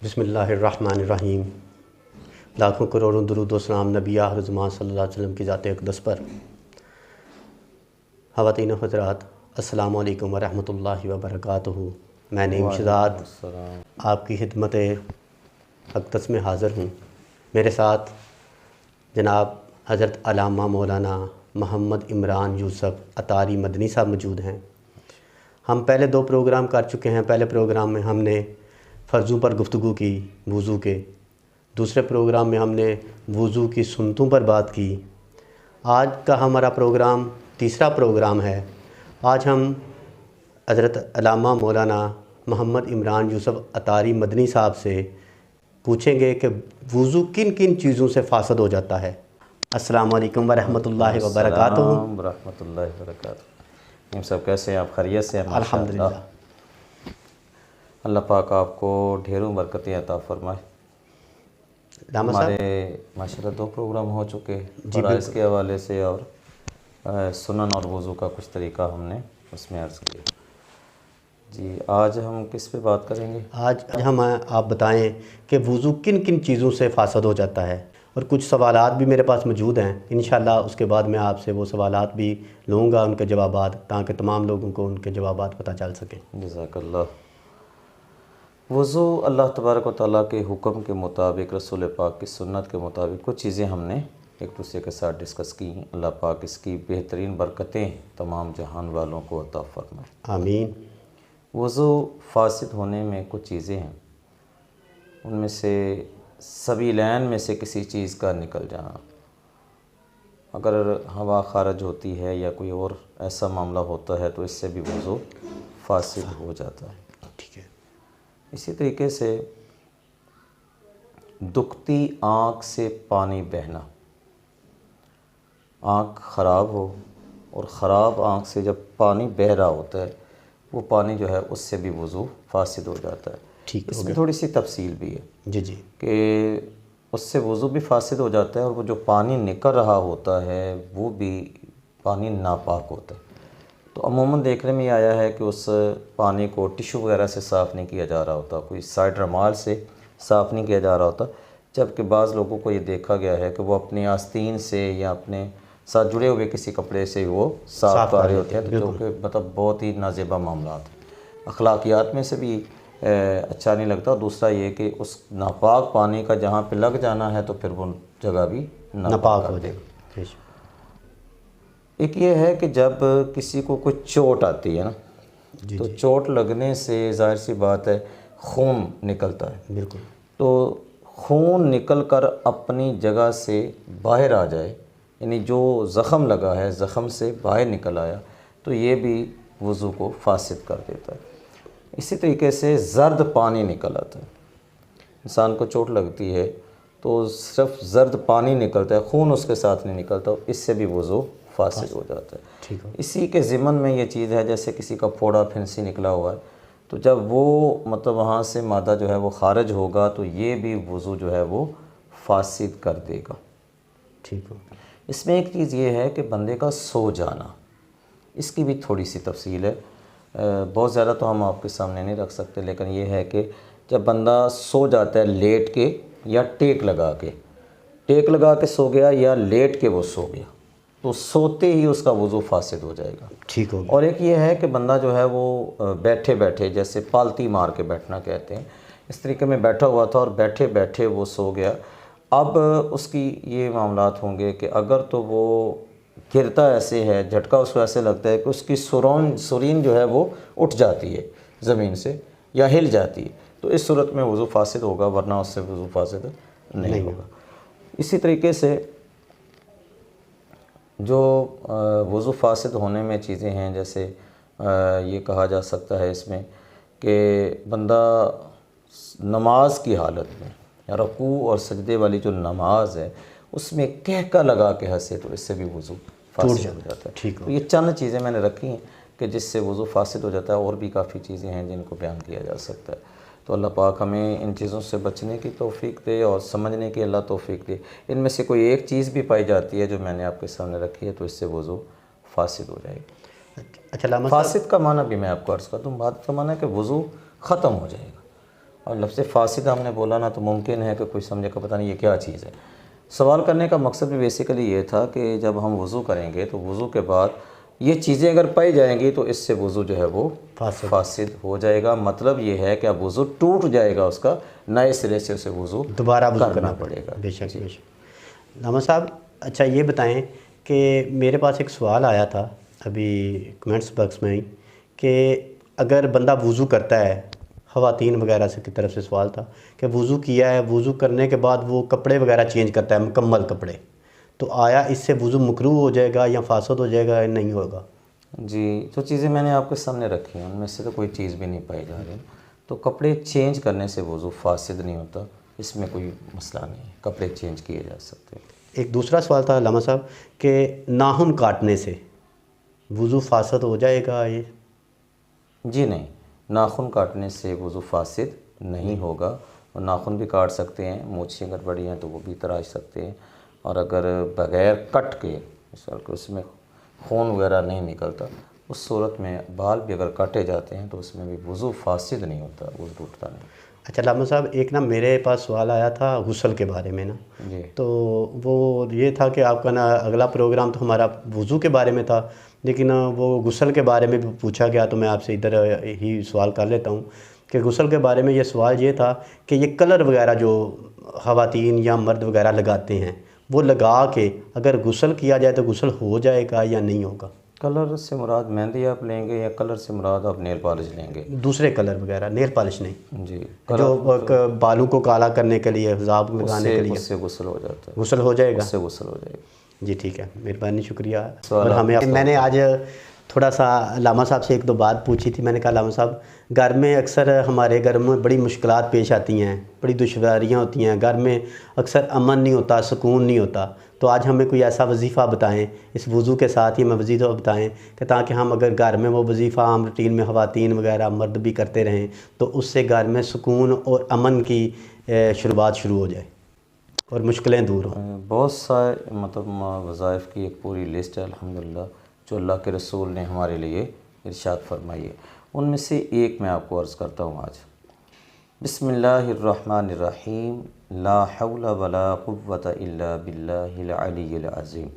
بسم اللہ الرحمن الرحیم۔ لاکھوں کروڑوں درود و سلام نبی آخر زمان صلی اللہ علیہ وسلم کی ذات اقدس پر۔ خواتین و حضرات، السلام علیکم ورحمۃ اللہ وبرکاتہ۔ میں نعیم شہزاد آپ کی خدمت اقدس میں حاضر ہوں۔ میرے ساتھ جناب حضرت علامہ مولانا محمد عمران یوسف اطاری مدنی صاحب موجود ہیں۔ ہم پہلے 2 پروگرام کر چکے ہیں۔ پہلے پروگرام میں ہم نے فرضوں پر گفتگو کی وضو کے، دوسرے پروگرام میں ہم نے وضو کی سنتوں پر بات کی۔ آج کا ہمارا پروگرام تیسرا پروگرام ہے۔ آج ہم حضرت علامہ مولانا محمد عمران یوسف اطاری مدنی صاحب سے پوچھیں گے کہ وضو کن کن چیزوں سے فاسد ہو جاتا ہے۔ السلام علیکم ورحمۃ اللہ وبرکاتہ۔ ورحمۃ اللہ وبرکاتہ۔ ہم سب کیسے ہیں؟ آپ خیریت سے ہیں؟ الحمدللہ۔ اللہ پاک آپ کو ڈھیروں برکتیں عطا فرمائے۔ ہمارے ماشاءاللہ 2 پروگرام ہو چکے فرائض کے حوالے سے، اور سنن اور وضو کا کچھ طریقہ ہم نے اس میں عرض کیا۔ جی، آج ہم کس پہ بات کریں گے؟ آج ہم آپ بتائیں کہ وضو کن کن چیزوں سے فاسد ہو جاتا ہے، اور کچھ سوالات بھی میرے پاس موجود ہیں۔ انشاءاللہ اس کے بعد میں آپ سے وہ سوالات بھی لوں گا، ان کے جوابات، تاکہ تمام لوگوں کو ان کے جوابات پتہ چل سکیں۔ جزاک اللہ۔ وضو اللہ تبارک و تعالیٰ کے حکم کے مطابق، رسول پاک کی سنت کے مطابق کچھ چیزیں ہم نے ایک دوسرے کے ساتھ ڈسکس کی۔ اللہ پاک اس کی بہترین برکتیں تمام جہان والوں کو عطا فرمائے، آمین۔ وضو فاسد ہونے میں کچھ چیزیں ہیں، ان میں سے سبیلین میں سے کسی چیز کا نکل جانا، اگر ہوا خارج ہوتی ہے یا کوئی اور ایسا معاملہ ہوتا ہے تو اس سے بھی وضو فاسد ہو جاتا ہے۔ ٹھیک ہے۔ اسی طریقے سے دکھتی آنکھ سے پانی بہنا، آنکھ خراب ہو اور خراب آنکھ سے جب پانی بہہ رہا ہوتا ہے، وہ پانی جو ہے اس سے بھی وضو فاسد ہو جاتا ہے۔ ٹھیک اس میں تھوڑی سی تفصیل بھی ہے جی کہ اس سے وضو بھی فاسد ہو جاتا ہے، اور وہ جو پانی نکل رہا ہوتا ہے وہ بھی پانی ناپاک ہوتا ہے۔ تو عموماً دیکھنے میں یہ آیا ہے کہ اس پانی کو ٹیشو وغیرہ سے صاف نہیں کیا جا رہا ہوتا، کوئی سائڈ رومال سے صاف نہیں کیا جا رہا ہوتا، جبکہ بعض لوگوں کو یہ دیکھا گیا ہے کہ وہ اپنی آستین سے یا اپنے ساتھ جڑے ہوئے کسی کپڑے سے وہ صاف کر رہے ہوتے ہیں، جو کہ مطلب بہت ہی نازیبا معاملات ہیں، اخلاقیات میں سے بھی اچھا نہیں لگتا۔ اور دوسرا یہ کہ اس ناپاک پانی کا جہاں پہ لگ جانا ہے تو پھر وہ جگہ بھی ناپاک ہو جائے گا۔ ایک یہ ہے کہ جب کسی کو کوئی چوٹ آتی ہے نا، تو چوٹ لگنے سے ظاہر سی بات ہے خون نکلتا ہے۔ بالکل۔ تو خون نکل کر اپنی جگہ سے باہر آ جائے، یعنی جو زخم لگا ہے زخم سے باہر نکل آیا، تو یہ بھی وضو کو فاسد کر دیتا ہے۔ اسی طریقے سے زرد پانی نکل آتا ہے، انسان کو چوٹ لگتی ہے تو صرف زرد پانی نکلتا ہے، خون اس کے ساتھ نہیں نکلتا، اس سے بھی وضو فاسد ہو جاتا ہے۔ اسی کے ضمن میں یہ چیز ہے، جیسے کسی کا پھوڑا پھنسی نکلا ہوا ہے، تو جب وہ مطلب وہاں سے مادہ جو ہے وہ خارج ہوگا تو یہ بھی وضو جو ہے وہ فاسد کر دے گا۔ ٹھیک ہو۔ اس میں ایک چیز یہ ہے کہ بندے کا سو جانا، اس کی بھی تھوڑی سی تفصیل ہے، بہت زیادہ تو ہم آپ کے سامنے نہیں رکھ سکتے، لیکن یہ ہے کہ جب بندہ سو جاتا ہے لیٹ کے یا ٹیک لگا کے سو گیا یا لیٹ کے وہ سو گیا، تو سوتے ہی اس کا وضو فاسد ہو جائے گا۔ ٹھیک ہو۔ اور ایک یہ ہے کہ بندہ جو ہے وہ بیٹھے بیٹھے، جیسے پالتی مار کے بیٹھنا کہتے ہیں، اس طریقے میں بیٹھا ہوا تھا اور بیٹھے بیٹھے وہ سو گیا۔ اب اس کی یہ معاملات ہوں گے کہ اگر تو وہ گرتا ایسے ہے، جھٹکا اس کو ایسے لگتا ہے کہ اس کی سرین جو ہے وہ اٹھ جاتی ہے زمین سے یا ہل جاتی ہے، تو اس صورت میں وضو فاسد ہوگا، ورنہ اس سے وضو فاسد نہیں ہوگا۔ اسی طریقے سے جو وضو فاسد ہونے میں چیزیں ہیں، جیسے یہ کہا جا سکتا ہے اس میں کہ بندہ نماز کی حالت میں یا رکوع اور سجدے والی جو نماز ہے اس میں کہکا لگا کے ہنسے، تو اس سے بھی وضو فاسد ہو جاتا ہے۔ تو یہ چند چیزیں میں نے رکھی ہیں کہ جس سے وضو فاسد ہو جاتا ہے، اور بھی کافی چیزیں ہیں جن کو بیان کیا جا سکتا ہے۔ تو اللہ پاک ہمیں ان چیزوں سے بچنے کی توفیق دے اور سمجھنے کی اللہ توفیق دے۔ ان میں سے کوئی ایک چیز بھی پائی جاتی ہے جو میں نے آپ کے سامنے رکھی ہے، تو اس سے وضو فاسد ہو جائے گا۔ اچھا، فاسد کا معنی بھی میں آپ کو عرض کر دوں، بات کا معنی ہے کہ وضو ختم ہو جائے گا۔ اور لفظ فاسد ہم نے بولا نا تو ممکن ہے کہ کوئی سمجھے کہ پتہ نہیں یہ کیا چیز ہے۔ سوال کرنے کا مقصد بھی بیسیکلی یہ تھا کہ جب ہم وضو کریں گے تو وضو کے بعد یہ چیزیں اگر پائی جائیں گی تو اس سے وضو جو ہے وہ فاسد ہو جائے گا۔ مطلب یہ ہے کہ اب وضو ٹوٹ جائے گا، اس کا نئے سرے سے اسے وضو دوبارہ وضو کرنا پڑے گا۔ بے شک بے شک۔ علامہ صاحب اچھا یہ بتائیں کہ میرے پاس ایک سوال آیا تھا ابھی کمنٹس باکس میں ہی کہ اگر بندہ وضو کرتا ہے، خواتین وغیرہ سے کی طرف سے سوال تھا کہ وضو کیا ہے، وضو کرنے کے بعد وہ کپڑے وغیرہ چینج کرتا ہے، مکمل کپڑے، تو آیا اس سے وضو مکروہ ہو جائے گا یا فاسد ہو جائے گا یا نہیں ہوگا؟ جی، جو چیزیں میں نے آپ کے سامنے رکھی ہیں ان میں سے تو کوئی چیز بھی نہیں پائی جا رہی، تو کپڑے چینج کرنے سے وضو فاسد نہیں ہوتا، اس میں کوئی مسئلہ نہیں ہے، کپڑے چینج کیے جا سکتے ہیں۔ ایک دوسرا سوال تھا علامہ صاحب کہ ناخن کاٹنے سے وضو فاسد ہو جائے گا یہ؟ جی نہیں، ناخن کاٹنے سے وضو فاسد نہیں ہوگا، اور ناخن بھی کاٹ سکتے ہیں، مونچھیں اگر بڑی ہیں تو وہ بھی تراش سکتے ہیں، اور اگر بغیر کٹ کے مثال کہ اس میں خون وغیرہ نہیں نکلتا، اس صورت میں بال بھی اگر کاٹے جاتے ہیں تو اس میں بھی وضو فاسد نہیں ہوتا، وضو ٹوٹتا نہیں۔ اچھا علامہ صاحب ایک نا میرے پاس سوال آیا تھا غسل کے بارے میں نا، جی تو وہ یہ تھا کہ آپ کا نا اگلا پروگرام تو ہمارا وضو کے بارے میں تھا، لیکن وہ غسل کے بارے میں بھی پوچھا گیا تو میں آپ سے ادھر ہی سوال کر لیتا ہوں کہ غسل کے بارے میں یہ سوال یہ تھا کہ یہ کلر وغیرہ جو خواتین یا مرد وغیرہ لگاتے ہیں وہ لگا کے اگر غسل کیا جائے تو غسل ہو جائے گا یا نہیں ہوگا؟ کلر سے مراد مہندی آپ لیں گے یا کلر سے مراد آپ نیل پالش لیں گے؟ دوسرے کلر وغیرہ، نیل پالش نہیں، جی، جو بالوں کو کالا کرنے کے لیے، حجاب لگانے کے لیے اس سے غسل ہو جاتا ہے، غسل ہو جائے گا؟ اس سے غسل ہو جائے گا۔ جی ٹھیک ہے، مہربانی، شکریہ۔ اور میں نے آج تھوڑا سا علامہ صاحب سے ایک دو بات پوچھی تھی، میں نے کہا علامہ صاحب گھر میں اکثر ہمارے گھر میں بڑی مشکلات پیش آتی ہیں، بڑی دشواریاں ہوتی ہیں، گھر میں اکثر امن نہیں ہوتا، سکون نہیں ہوتا، تو آج ہمیں کوئی ایسا وظیفہ بتائیں، اس وضو کے ساتھ ہی ہمیں وظیفہ بتائیں کہ تاکہ ہم اگر گھر میں وہ وظیفہ عام روٹین میں خواتین وغیرہ مرد بھی کرتے رہیں تو اس سے گھر میں سکون اور امن کی شروعات شروع ہو جائے اور مشکلیں دور ہوں۔ بہت سارے وظائف کی ایک پوری لسٹ ہے الحمدللہ جو اللہ کے رسول نے ہمارے لیے ارشاد فرمائی ہے، ان میں سے ایک میں آپ کو عرض کرتا ہوں آج۔ بسم اللہ الرحمن الرحیم، لا حول ولا قوة الا باللہ العلی العظیم۔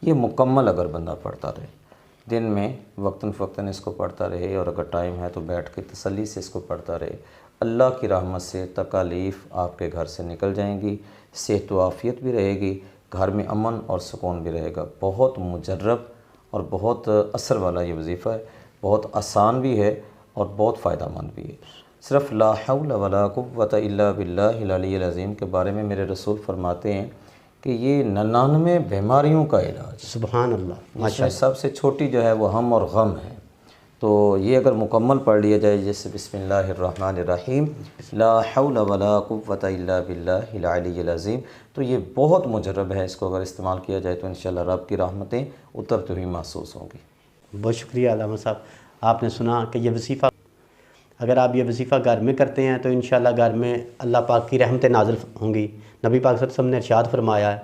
یہ مکمل اگر بندہ پڑھتا رہے، دن میں وقتاً فوقتاً اس کو پڑھتا رہے، اور اگر ٹائم ہے تو بیٹھ کے تسلی سے اس کو پڑھتا رہے، اللہ کی رحمت سے تکالیف آپ کے گھر سے نکل جائیں گی، صحت و عافیت بھی رہے گی، گھر میں امن اور سکون بھی رہے گا۔ بہت مجرب اور بہت اثر والا یہ وظیفہ ہے، بہت آسان بھی ہے اور بہت فائدہ مند بھی ہے۔ صرف لا حول ولا قوة الا باللہ العلی العظیم کے بارے میں میرے رسول فرماتے ہیں کہ یہ 99 بیماریوں کا علاج ہے۔ سبحان اللہ، اس میں سب سے چھوٹی جو ہے وہ ہم اور غم ہے، تو یہ اگر مکمل پڑھ لیا جائے جیسے بسم اللہ الرحمن الرحیم، لا حول ولا قوة الا باللہ العلی العظیم، تو یہ بہت مجرب ہے، اس کو اگر استعمال کیا جائے تو انشاءاللہ رب کی رحمتیں اترتی ہوئی محسوس ہوں گی۔ بہت شکریہ علامہ صاحب، آپ نے سنا کہ یہ وظیفہ اگر آپ یہ وظیفہ گھر میں کرتے ہیں تو انشاءاللہ گھر میں اللہ پاک کی رحمتیں نازل ہوں گی۔ نبی پاک صلی اللہ علیہ وسلم نے ارشاد فرمایا ہے،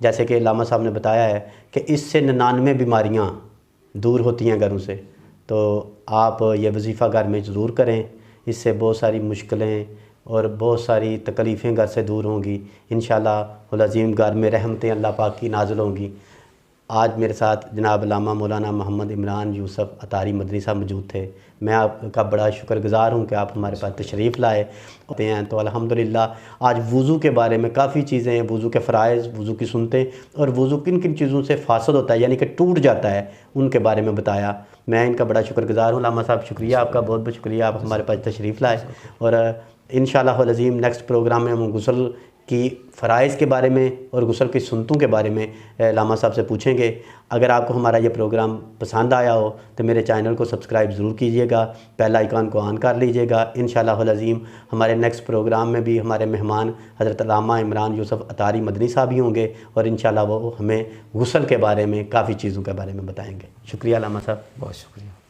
جیسے کہ علامہ صاحب نے بتایا ہے کہ اس سے 99 بیماریاں دور ہوتی ہیں گھروں سے، تو آپ یہ وظیفہ گھر میں ضرور کریں، اس سے بہت ساری مشکلیں اور بہت ساری تکلیفیں گھر سے دور ہوں گی، انشاءاللہ العظیم گھر میں رحمتیں اللہ پاک کی نازل ہوں گی۔ آج میرے ساتھ جناب علامہ مولانا محمد عمران یوسف اطاری مدنی صاحب موجود تھے، میں آپ کا بڑا شکر گزار ہوں کہ آپ ہمارے پاس تشریف لائے ہوتے ہیں۔ تو الحمدللہ آج وضو کے بارے میں کافی چیزیں، وضو کے فرائض، وضو کی سنتیں اور وضو کن کن چیزوں سے فاسد ہوتا ہے یعنی کہ ٹوٹ جاتا ہے، ان کے بارے میں بتایا۔ میں ان کا بڑا شکر گزار ہوں۔ علامہ صاحب شکریہ آپ کا، بہت بہت شکریہ، آپ ہمارے پاس تشریف لائے، اور انشاءاللہ العظیم نیکسٹ پروگرام میں ہم غسل کی فرائض کے بارے میں اور غسل کی سنتوں کے بارے میں علامہ صاحب سے پوچھیں گے۔ اگر آپ کو ہمارا یہ پروگرام پسند آیا ہو تو میرے چینل کو سبسکرائب ضرور کیجئے گا، بیل آئیکن کو آن کر لیجئے گا۔ انشاءاللہ العظیم ہمارے نیکسٹ پروگرام میں بھی ہمارے مہمان حضرت علامہ عمران یوسف اطاری مدنی صاحب ہی ہوں گے، اور انشاءاللہ وہ ہمیں غسل کے بارے میں کافی چیزوں کے بارے میں بتائیں گے۔ شکریہ علامہ صاحب، بہت شکریہ۔